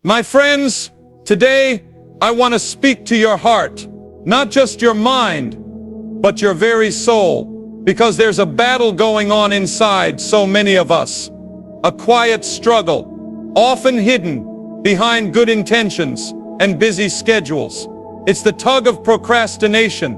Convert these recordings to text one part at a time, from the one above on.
My friends, today I want to speak to your heart, not just your mind, but your very soul, because there's a battle going on inside so many of us. A quiet struggle, often hidden behind good intentions and busy schedules. It's the tug of procrastination,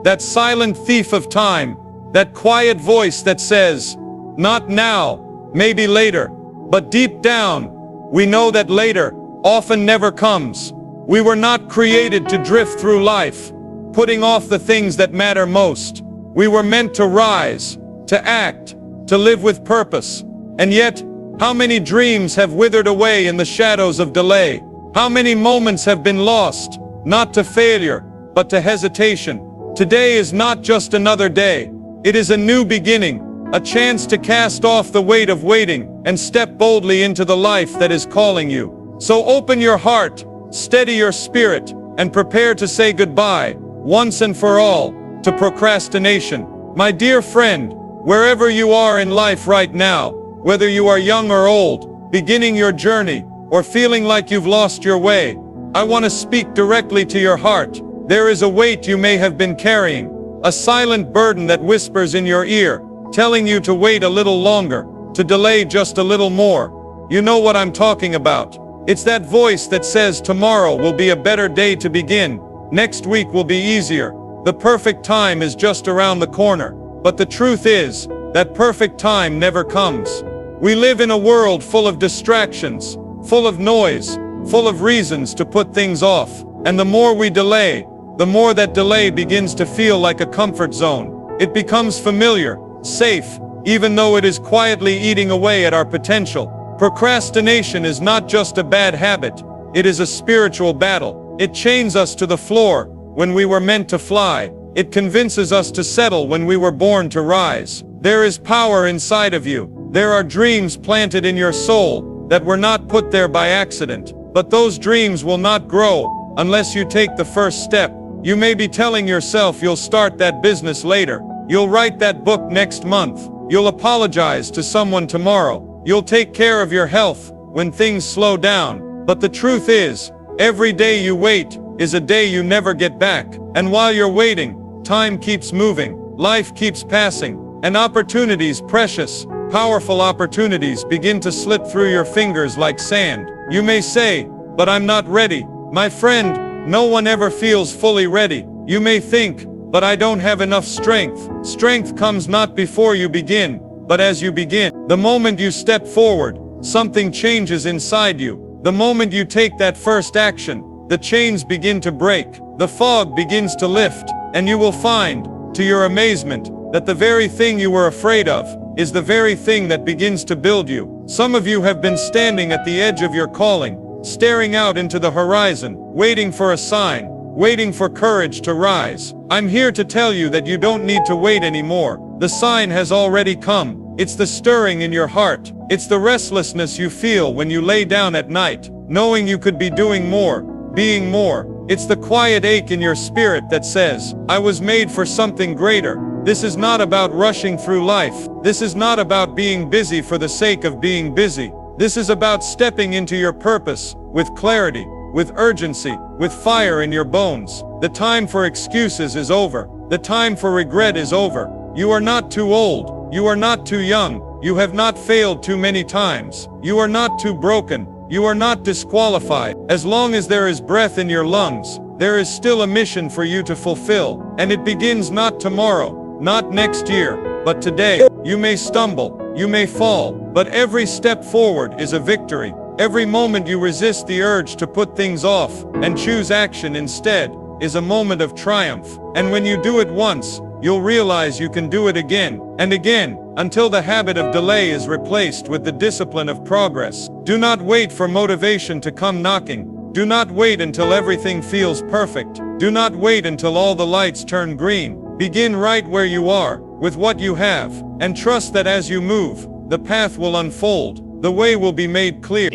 that silent thief of time, that quiet voice that says, "Not now, maybe later." But deep down, we know that later often never comes. We were not created to drift through life, putting off the things that matter most. We were meant to rise, to act, to live with purpose. And yet, how many dreams have withered away in the shadows of delay? How many moments have been lost, not to failure, but to hesitation? Today is not just another day. It is a new beginning, a chance to cast off the weight of waiting and step boldly into the life that is calling you. So open your heart, steady your spirit, and prepare to say goodbye, once and for all, to procrastination. My dear friend, wherever you are in life right now, whether you are young or old, beginning your journey, or feeling like you've lost your way, I want to speak directly to your heart. There is a weight you may have been carrying, a silent burden that whispers in your ear, telling you to wait a little longer, to delay just a little more. You know what I'm talking about. It's that voice that says tomorrow will be a better day to begin, next week will be easier, the perfect time is just around the corner. But the truth is, that perfect time never comes. We live in a world full of distractions, full of noise, full of reasons to put things off. And the more we delay, the more that delay begins to feel like a comfort zone. It becomes familiar, safe, even though it is quietly eating away at our potential. Procrastination is not just a bad habit, it is a spiritual battle. It chains us to the floor when we were meant to fly. It convinces us to settle when we were born to rise. There is power inside of you. There are dreams planted in your soul that were not put there by accident. But those dreams will not grow unless you take the first step. You may be telling yourself you'll start that business later. You'll write that book next month. You'll apologize to someone tomorrow. You'll take care of your health when things slow down. But the truth is, every day you wait is a day you never get back. And while you're waiting, time keeps moving, life keeps passing, and opportunities, precious, powerful opportunities, begin to slip through your fingers like sand. You may say, "But I'm not ready." My friend, no one ever feels fully ready. You may think, "But I don't have enough strength." Strength comes not before you begin, but as you begin. The moment you step forward, something changes inside you. The moment you take that first action, the chains begin to break, the fog begins to lift, and you will find, to your amazement, that the very thing you were afraid of is the very thing that begins to build you. Some of you have been standing at the edge of your calling, staring out into the horizon, waiting for a sign, waiting for courage to rise. I'm here to tell you that you don't need to wait anymore. The sign has already come. It's the stirring in your heart. It's the restlessness you feel when you lay down at night, knowing you could be doing more, being more. It's the quiet ache in your spirit that says, "I was made for something greater." This is not about rushing through life. This is not about being busy for the sake of being busy. This is about stepping into your purpose, with clarity, with urgency, with fire in your bones. The time for excuses is over. The time for regret is over. You are not too old. You are not too young. You have not failed too many times. You are not too broken. You are not disqualified. As long as there is breath in your lungs, there is still a mission for you to fulfill. And it begins not tomorrow, not next year, but today. You may stumble, you may fall, but every step forward is a victory. Every moment you resist the urge to put things off and choose action instead is a moment of triumph. And when you do it once, you'll realize you can do it again and again until the habit of delay is replaced with the discipline of progress. Do not wait for motivation to come knocking. Do not wait until everything feels perfect. Do not wait until all the lights turn green. Begin right where you are, with what you have, and trust that as you move, the path will unfold. The way will be made clear.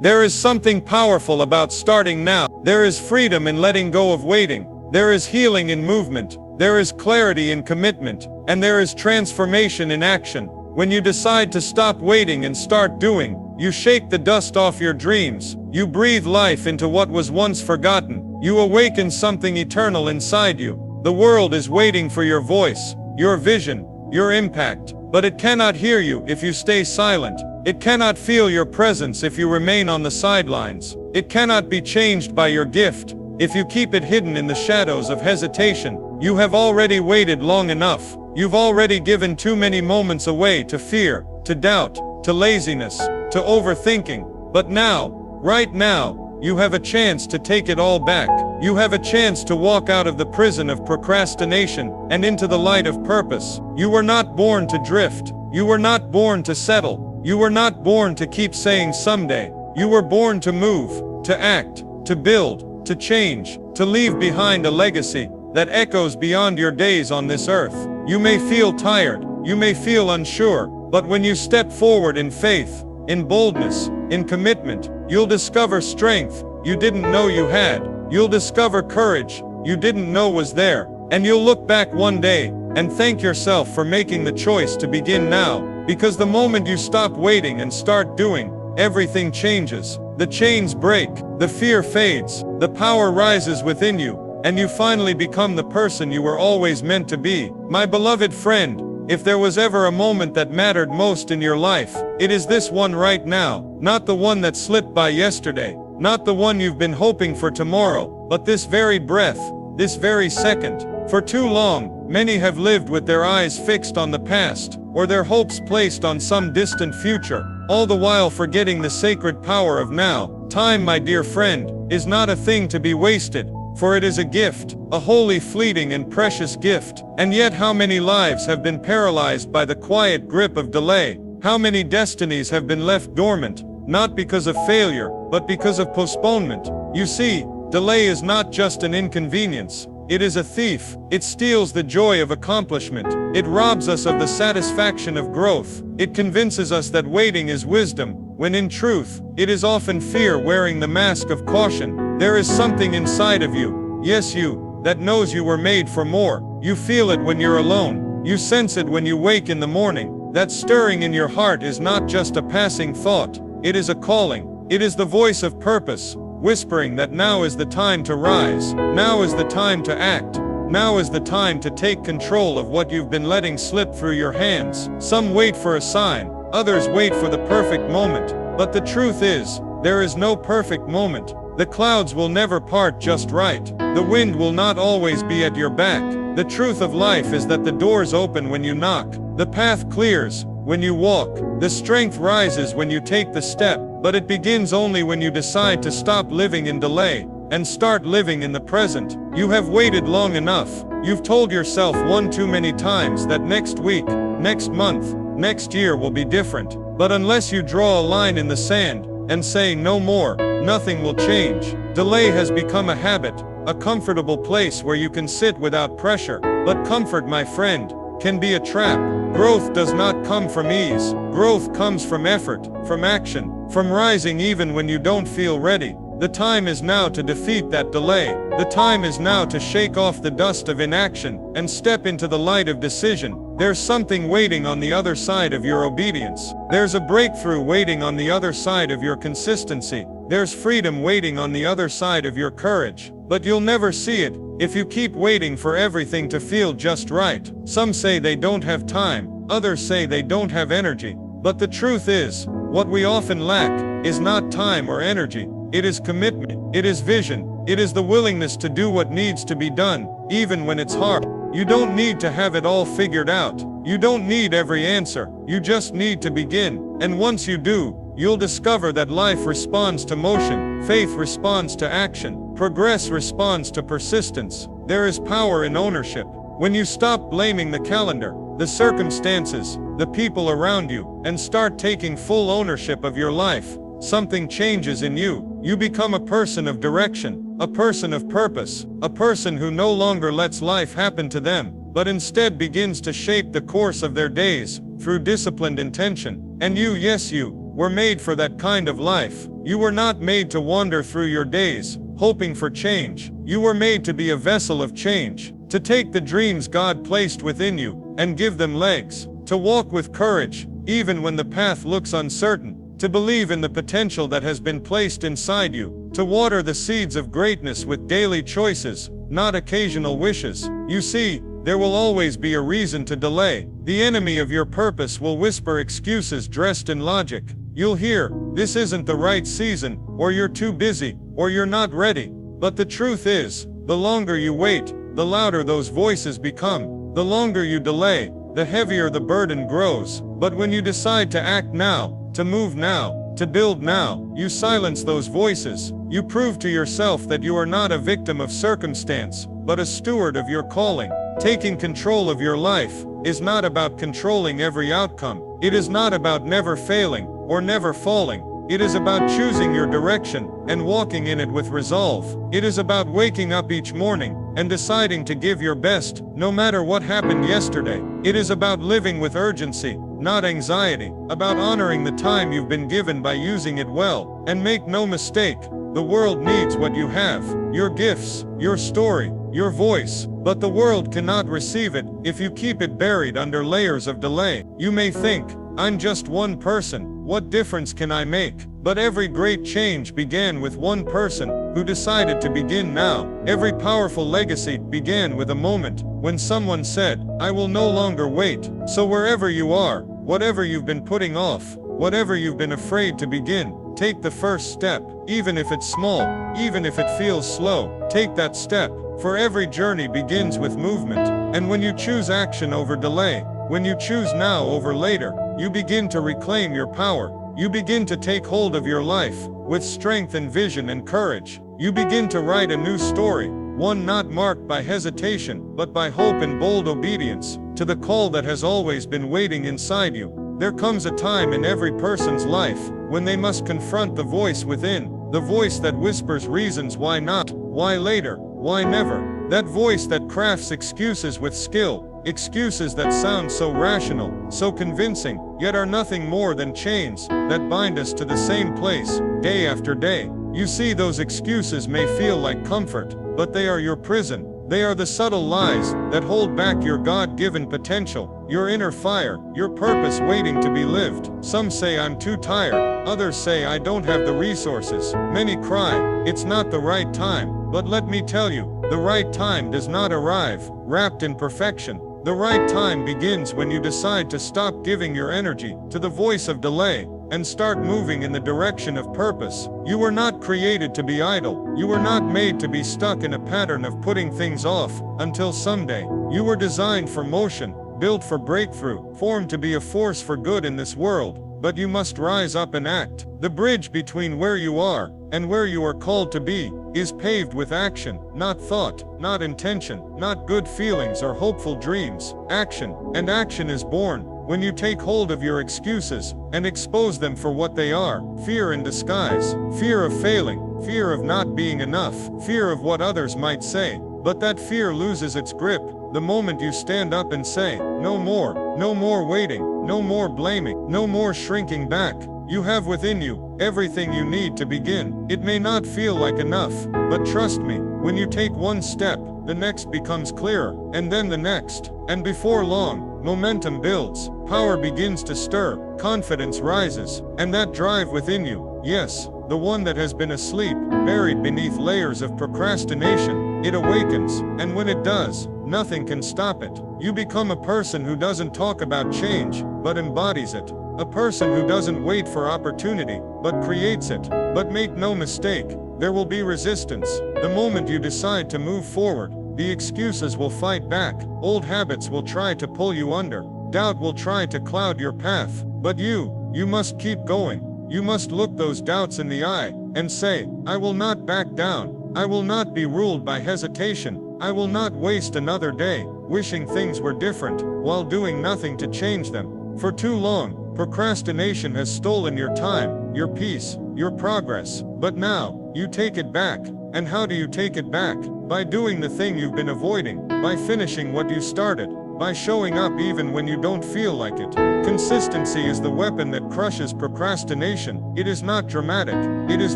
There is something powerful about starting now. There is freedom in letting go of waiting. There is healing in movement. There is clarity in commitment. And there is transformation in action. When you decide to stop waiting and start doing, You shake the dust off your dreams. You breathe life into what was once forgotten. You awaken something eternal inside you. The world is waiting for your voice, your vision, your impact. But it cannot hear you if you stay silent. It cannot feel your presence if you remain on the sidelines. It cannot be changed by your gift if you keep it hidden in the shadows of hesitation. You have already waited long enough. You've already given too many moments away to fear, to doubt, to laziness, to overthinking. But now, right now, you have a chance to take it all back. You have a chance to walk out of the prison of procrastination and into the light of purpose. You were not born to drift. You were not born to settle. You were not born to keep saying someday. You were born to move, to act, to build, to change, to leave behind a legacy that echoes beyond your days on this earth. You may feel tired. You may feel unsure. But when you step forward in faith, in boldness, in commitment, you'll discover strength you didn't know you had. You'll discover courage you didn't know was there. And you'll look back one day and thank yourself for making the choice to begin now. Because the moment you stop waiting and start doing, everything changes. The chains break, the fear fades, the power rises within you, and you finally become the person you were always meant to be. My beloved friend, if there was ever a moment that mattered most in your life, it is this one right now. Not the one that slipped by yesterday, not the one you've been hoping for tomorrow, but this very breath, this very second. For too long, many have lived with their eyes fixed on the past, or their hopes placed on some distant future, all the while forgetting the sacred power of now. Time, my dear friend, is not a thing to be wasted, for it is a gift, a holy, fleeting, and precious gift. And yet how many lives have been paralyzed by the quiet grip of delay? How many destinies have been left dormant, not because of failure, but because of postponement? You see, delay is not just an inconvenience. It is a thief. It steals the joy of accomplishment. It robs us of the satisfaction of growth. It convinces us that waiting is wisdom, when in truth, it is often fear wearing the mask of caution. There is something inside of you, yes you, that knows you were made for more. You feel it when you're alone. You sense it when you wake in the morning. That stirring in your heart is not just a passing thought. It is a calling. It is the voice of purpose, whispering that now is the time to rise, now is the time to act, now is the time to take control of what you've been letting slip through your hands. Some wait for a sign, others wait for the perfect moment. But the truth is, there is no perfect moment. The clouds will never part just right. The wind will not always be at your back. The truth of life is that the doors open when you knock. The path clears when you walk. The strength rises when you take the step. But it begins only when you decide to stop living in delay and start living in the present. You have waited long enough. You've told yourself one too many times that next week, next month, next year will be different. But unless you draw a line in the sand and say no more, nothing will change. Delay has become a habit, a comfortable place where you can sit without pressure. But comfort, my friend, can be a trap. Growth does not come from ease. Growth comes from effort, from action, from rising even when you don't feel ready. The time is now to defeat that delay. The time is now to shake off the dust of inaction and step into the light of decision. There's something waiting on the other side of your obedience. There's a breakthrough waiting on the other side of your consistency. There's freedom waiting on the other side of your courage. But you'll never see it if you keep waiting for everything to feel just right. Some say they don't have time, others say they don't have energy. But the truth is, what we often lack is not time or energy. It is commitment, it is vision, it is the willingness to do what needs to be done, even when it's hard. You don't need to have it all figured out. You don't need every answer. You just need to begin. And once you do, you'll discover that life responds to motion, faith responds to action, progress responds to persistence. There is power in ownership. When you stop blaming the calendar, the circumstances, the people around you, and start taking full ownership of your life, something changes in you. You become a person of direction, a person of purpose, a person who no longer lets life happen to them, but instead begins to shape the course of their days through disciplined intention. And you, yes you, were made for that kind of life. You were not made to wander through your days, hoping for change. You were made to be a vessel of change, to take the dreams God placed within you and give them legs, to walk with courage, even when the path looks uncertain, to believe in the potential that has been placed inside you, to water the seeds of greatness with daily choices, not occasional wishes. You see, there will always be a reason to delay. The enemy of your purpose will whisper excuses dressed in logic. You'll hear, "This isn't the right season," or "You're too busy," or "You're not ready." But the truth is, the longer you wait, the louder those voices become. The longer you delay, the heavier the burden grows. But when you decide to act now, to move now, to build now, you silence those voices. You prove to yourself that you are not a victim of circumstance, but a steward of your calling. Taking control of your life is not about controlling every outcome. It is not about never failing or never falling. It is about choosing your direction and walking in it with resolve. It is about waking up each morning and deciding to give your best, no matter what happened yesterday. It is about living with urgency, not anxiety, about honoring the time you've been given by using it well. And make no mistake, the world needs what you have, your gifts, your story, your voice, but the world cannot receive it if you keep it buried under layers of delay. You may think, "I'm just one person. What difference can I make?" But every great change began with one person who decided to begin now. Every powerful legacy began with a moment when someone said, "I will no longer wait." So wherever you are, whatever you've been putting off, whatever you've been afraid to begin, take the first step. Even if it's small, even if it feels slow, take that step. For every journey begins with movement. And when you choose action over delay, when you choose now over later, you begin to reclaim your power. You begin to take hold of your life with strength and vision and courage. You begin to write a new story, one not marked by hesitation, but by hope and bold obedience to the call that has always been waiting inside you. There comes a time in every person's life when they must confront the voice within, the voice that whispers reasons why not, why later, why never. That voice that crafts excuses with skill, excuses that sound so rational, so convincing, yet are nothing more than chains that bind us to the same place, day after day. You see, those excuses may feel like comfort, but they are your prison. They are the subtle lies that hold back your God-given potential, your inner fire, your purpose waiting to be lived. Some say, "I'm too tired." Others say, "I don't have the resources." Many cry, "It's not the right time." But let me tell you, the right time does not arrive wrapped in perfection. The right time begins when you decide to stop giving your energy to the voice of delay and start moving in the direction of purpose. You were not created to be idle. You were not made to be stuck in a pattern of putting things off until someday. You were designed for motion, built for breakthrough, formed to be a force for good in this world. But you must rise up and act. The bridge between where you are and where you are called to be is paved with action, not thought, not intention, not good feelings or hopeful dreams. Action. And action is born when you take hold of your excuses and expose them for what they are: fear in disguise, fear of failing, fear of not being enough, fear of what others might say. But that fear loses its grip the moment you stand up and say, "No more, no more waiting, no more blaming, no more shrinking back." You have within you everything you need to begin. It may not feel like enough, but trust me, when you take one step, the next becomes clearer, and then the next. And before long, momentum builds, power begins to stir, confidence rises, and that drive within you, yes, the one that has been asleep, buried beneath layers of procrastination, it awakens, and when it does, nothing can stop it. You become a person who doesn't talk about change, but embodies it. A person who doesn't wait for opportunity, but creates it. But make no mistake, there will be resistance. The moment you decide to move forward, the excuses will fight back. Old habits will try to pull you under. Doubt will try to cloud your path. But you must keep going. You must look those doubts in the eye and say, "I will not back down. I will not be ruled by hesitation. I will not waste another day wishing things were different while doing nothing to change them." For too long, procrastination has stolen your time, your peace, your progress. But now, you take it back. And how do you take it back? By doing the thing you've been avoiding, by finishing what you started, by showing up even when you don't feel like it. Consistency is the weapon that crushes procrastination. It is not dramatic, it is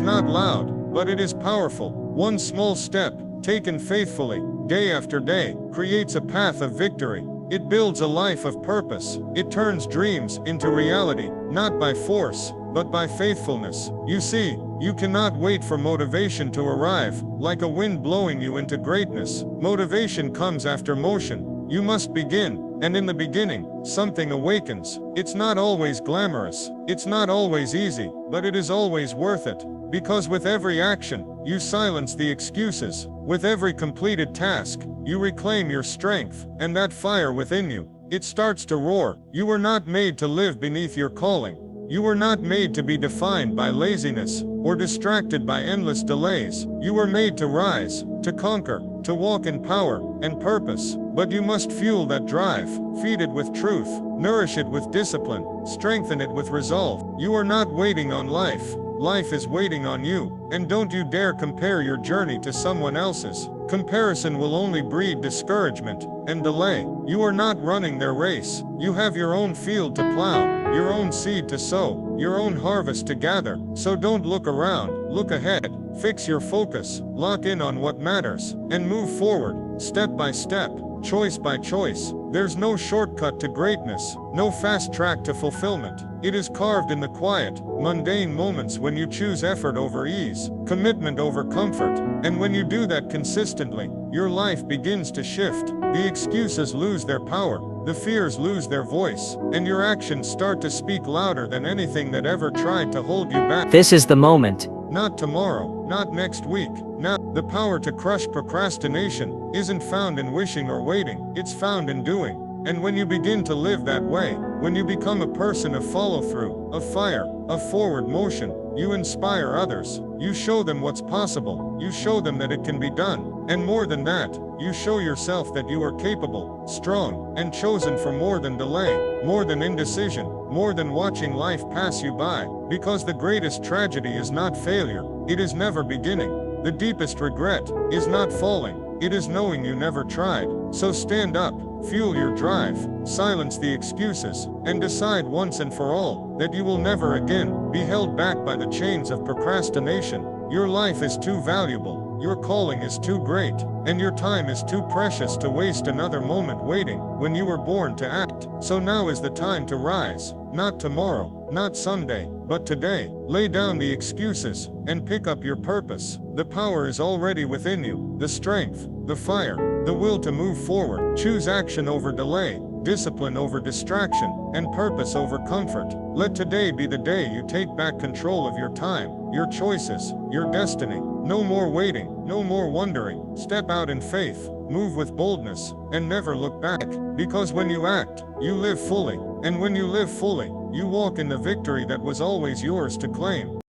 not loud, but it is powerful. One small step, taken faithfully, day after day, creates a path of victory. It builds a life of purpose. It turns dreams into reality, not by force, but by faithfulness. You see, you cannot wait for motivation to arrive, like a wind blowing you into greatness. Motivation comes after motion. You must begin, and in the beginning, something awakens. It's not always glamorous, it's not always easy, but it is always worth it. Because with every action, you silence the excuses. With every completed task, you reclaim your strength, and that fire within you, it starts to roar. You were not made to live beneath your calling. You were not made to be defined by laziness, or distracted by endless delays. You were made to rise, to conquer, to walk in power and purpose. But you must fuel that drive, feed it with truth, nourish it with discipline, strengthen it with resolve. You are not waiting on life. Life is waiting on you, and don't you dare compare your journey to someone else's. Comparison will only breed discouragement and delay. You are not running their race. You have your own field to plow, your own seed to sow, your own harvest to gather. So don't look around, look ahead, fix your focus, lock in on what matters, and move forward, step by step, choice by choice. There's no shortcut to greatness, no fast track to fulfillment. It is carved in the quiet, mundane moments when you choose effort over ease, commitment over comfort, and when you do that consistently, your life begins to shift. The excuses lose their power, the fears lose their voice, and your actions start to speak louder than anything that ever tried to hold you back. This is the moment. Not tomorrow, not next week. Now, the power to crush procrastination isn't found in wishing or waiting, it's found in doing. And when you begin to live that way, when you become a person of follow-through, of fire, of forward motion, you inspire others. You show them what's possible. You show them that it can be done. And more than that, you show yourself that you are capable, strong, and chosen for more than delay, more than indecision, more than watching life pass you by. Because the greatest tragedy is not failure, it is never beginning. The deepest regret is not falling, it is knowing you never tried. So stand up, fuel your drive, silence the excuses, and decide once and for all that you will never again be held back by the chains of procrastination. Your life is too valuable, your calling is too great, and your time is too precious to waste another moment waiting when you were born to act. So now is the time to rise, not tomorrow, not someday, but today. Lay down the excuses and pick up your purpose. The power is already within you, the strength, the fire, the will to move forward. Choose action over delay, discipline over distraction, and purpose over comfort. Let today be the day you take back control of your time, your choices, your destiny. No more waiting, no more wondering. Step out in faith, move with boldness, and never look back. Because when you act, you live fully. And when you live fully, you walk in the victory that was always yours to claim.